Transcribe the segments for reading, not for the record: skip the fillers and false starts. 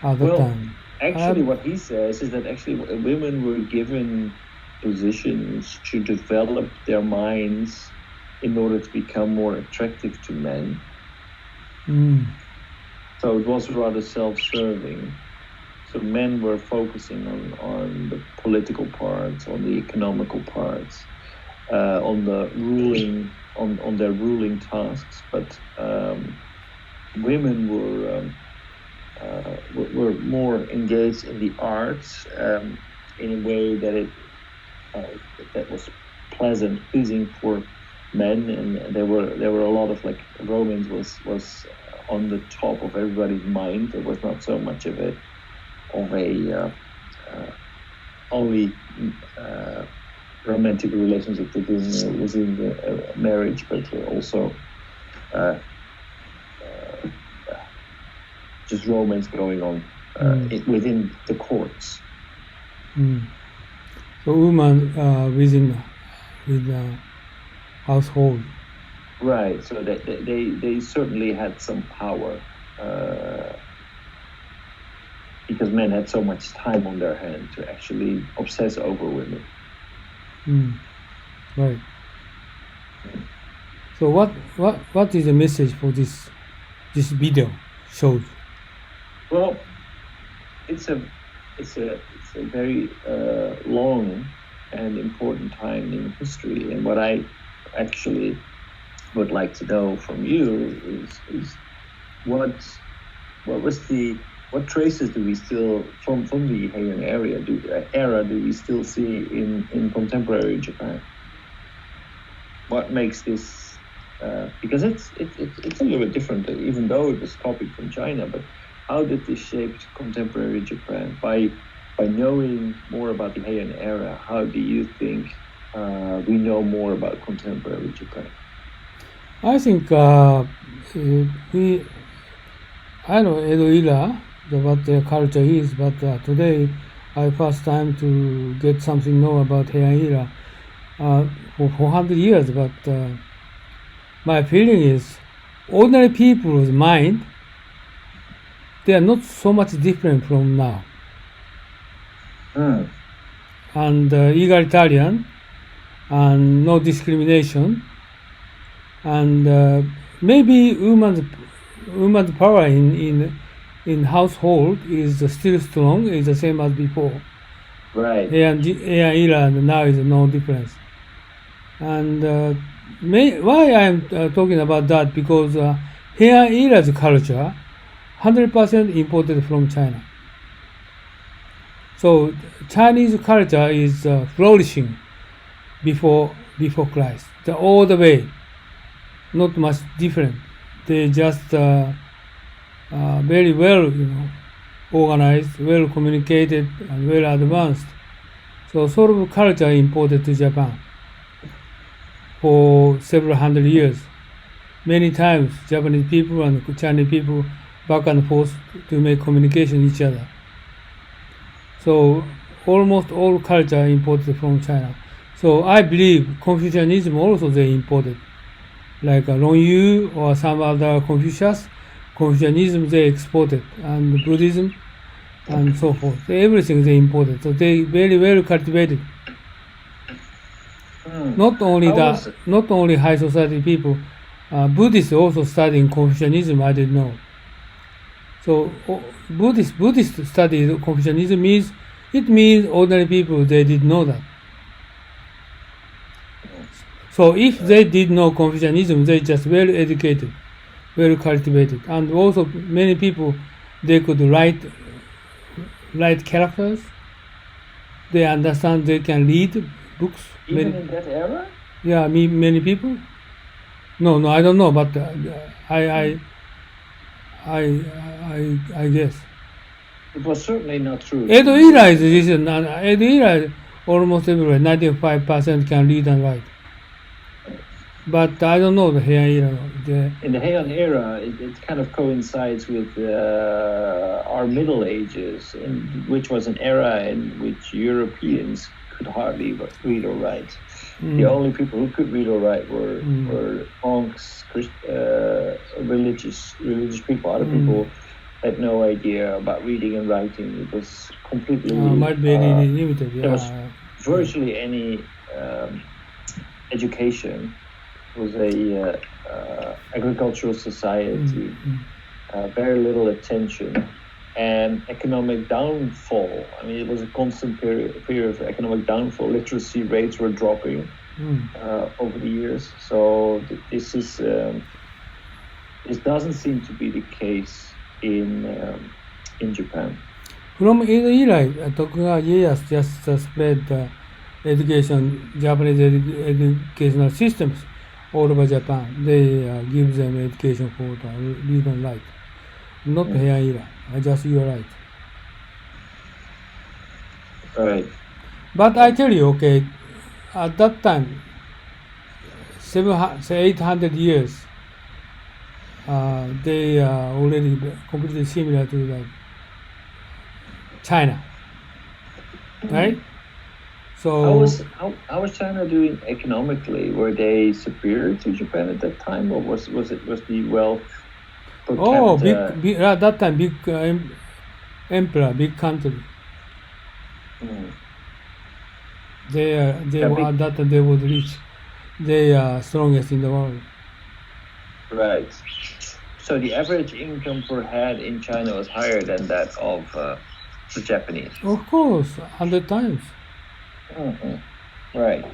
at the Well, time. actually, what he says is that actually women were given positions to develop their minds in order to become more attractive to men. So it was rather self-serving. So men were focusing on the political parts, on the economical parts, on the ruling, on their ruling tasks, but women were more engaged in the arts in a way that that was pleasant, pleasing for men, and there were a lot of like romance was on the top of everybody's mind. There was not so much of a only romantic relationship within the marriage, but also just romance going on within the courts. So women within the household. Right. So they certainly had some power because men had so much time on their hand to actually obsess over women. Right. So what is the message for this video shows? Well, it's a very long and important time in history, and what I actually would like to know from you is what traces do we still from the Heian era do we still see in contemporary Japan? What makes this because it's a little bit different, even though it was copied from China, but how did this shape contemporary Japan? By knowing more about the Heian era, how do you think we know more about contemporary Japan? I think I know Edo era, what their culture is, but today I first time to get something know about Heian era for 400 years. But my feeling is ordinary people's mind, they are not so much different from now. And egalitarian and no discrimination, and maybe woman's power in household is still strong, is the same as before. Right. And era and now is no difference. And why I'm talking about that, because Heian era's culture 100% imported from China. So Chinese culture is flourishing before Christ, all the way, not much different. They just very well, organized, well communicated, and well advanced. So sort of culture imported to Japan for several hundred years. Many times Japanese people and Chinese people back and forth to make communication with each other. So almost all culture imported from China. So I believe Confucianism also they imported, like Long-Yu or some other Confucianism they exported, and Buddhism and so forth. Everything they imported. So they very well cultivated. Not only high society people, Buddhists also studying Confucianism. I didn't know. So Buddhist study Confucianism means ordinary people they did know that. So if they did know Confucianism, they just well educated, well cultivated, and also many people they could write characters. They understand, they can read books. Even in that era? Yeah, many people. No, I don't know, but I guess. It was certainly not true. Edo era is almost everywhere. 95% can read and write. But I don't know the Heian era. In the Heian era, it kind of coincides with our Middle Ages, which was an era in which Europeans could hardly read or write. The only people who could read or write were monks, religious people. Other people had no idea about reading and writing. It was completely might be limited. there was virtually any education. It was a agricultural society, very little attention, and economic downfall. I mean, it was a constant period of economic downfall. Literacy rates were dropping over the years. So this doesn't seem to be the case in Japan. From Edo Tokugawa Ieyasu just spread the Japanese educational systems all over Japan. They give them education for the read and write. Not Heian era. You are right. Right. But I tell you, okay, at that time, 800 years, they are already completely similar to like China, right? So how was China doing economically? Were they superior to Japan at that time, or was the wealth per capita? Big at that time, big emperor, big country. They were at that time they were rich. They are strongest in the world. Right. So the average income per head in China was higher than that of the Japanese. Of course, 100 times. Right.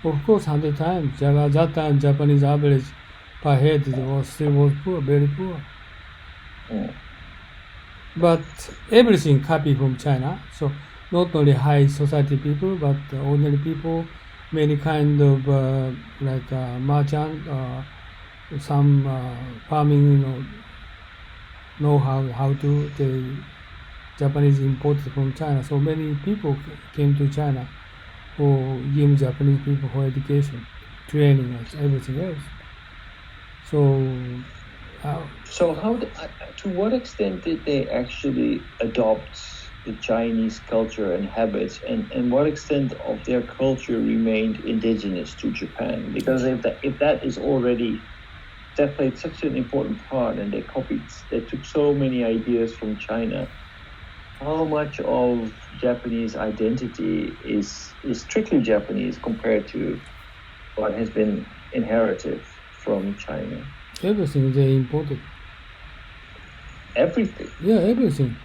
Of course, 100 times. At that time, Japanese average per head was poor, very poor. But everything copied from China. So not only high society people, but ordinary people, many kind of like merchant, some farming, know how to. The Japanese imported from China. So many people came to China for give Japanese people for education, training, and everything else. So to what extent did they actually adopt the Chinese culture and habits, and what extent of their culture remained indigenous to Japan? Because if that is already, that played such an important part, and they took so many ideas from China. How much of Japanese identity is strictly Japanese compared to what has been inherited from China? Everything they imported. Everything? Yeah, everything.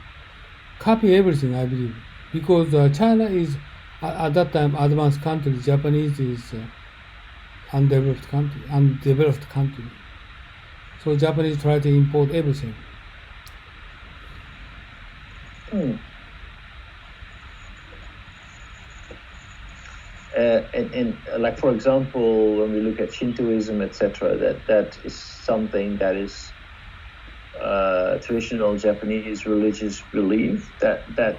Copy everything, I believe. Because China is, at that time, advanced country. Japanese is undeveloped country. So Japanese try to import everything. And like, for example, when we look at Shintoism, etc., that is something that is traditional Japanese religious belief that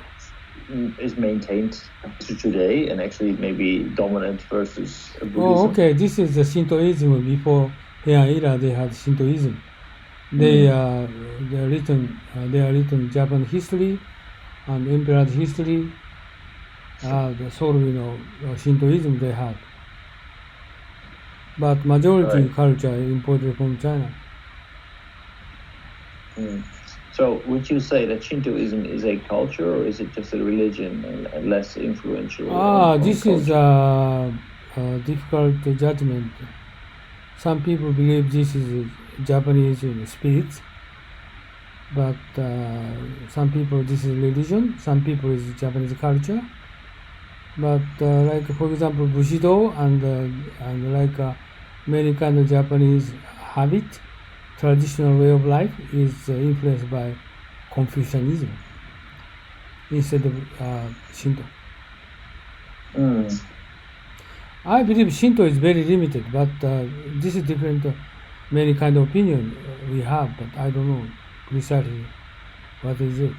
is maintained to today, and actually maybe dominant versus Buddhism. Oh, okay. This is the Shintoism. Before Heian era, they had Shintoism. They are written Japan history and emperor's history. The sort of Shintoism they had. But majority culture imported from China. So would you say that Shintoism is a culture, or is it just a religion and less influential? This is a difficult judgment. Some people believe this is Japanese spirit, but some people this is religion, some people is Japanese culture. But like for example, Bushido and like many kind of Japanese habit, traditional way of life is influenced by Confucianism instead of Shinto. I believe Shinto is very limited, but this is different. Many kind of opinion we have, but I don't know precisely what is it.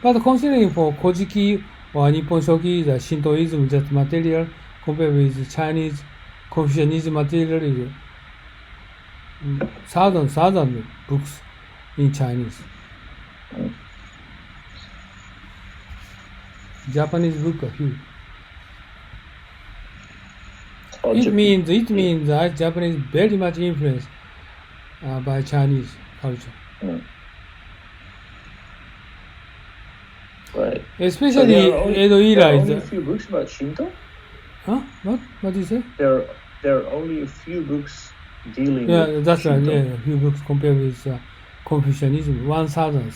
But considering for Kojiki or Nippon Shoki, the Shintoism just material compared with Chinese Confucianism material is thousand books in Chinese. Japanese book are few. Or It means that Japanese very much influenced by Chinese culture. Right. Especially there are only, Edo there are era. only a few books about Shinto. Huh? What? What did you say? There are only a few books dealing Yeah, with that's right. Shinto. Yeah, a few books compared with Confucianism, 1,000.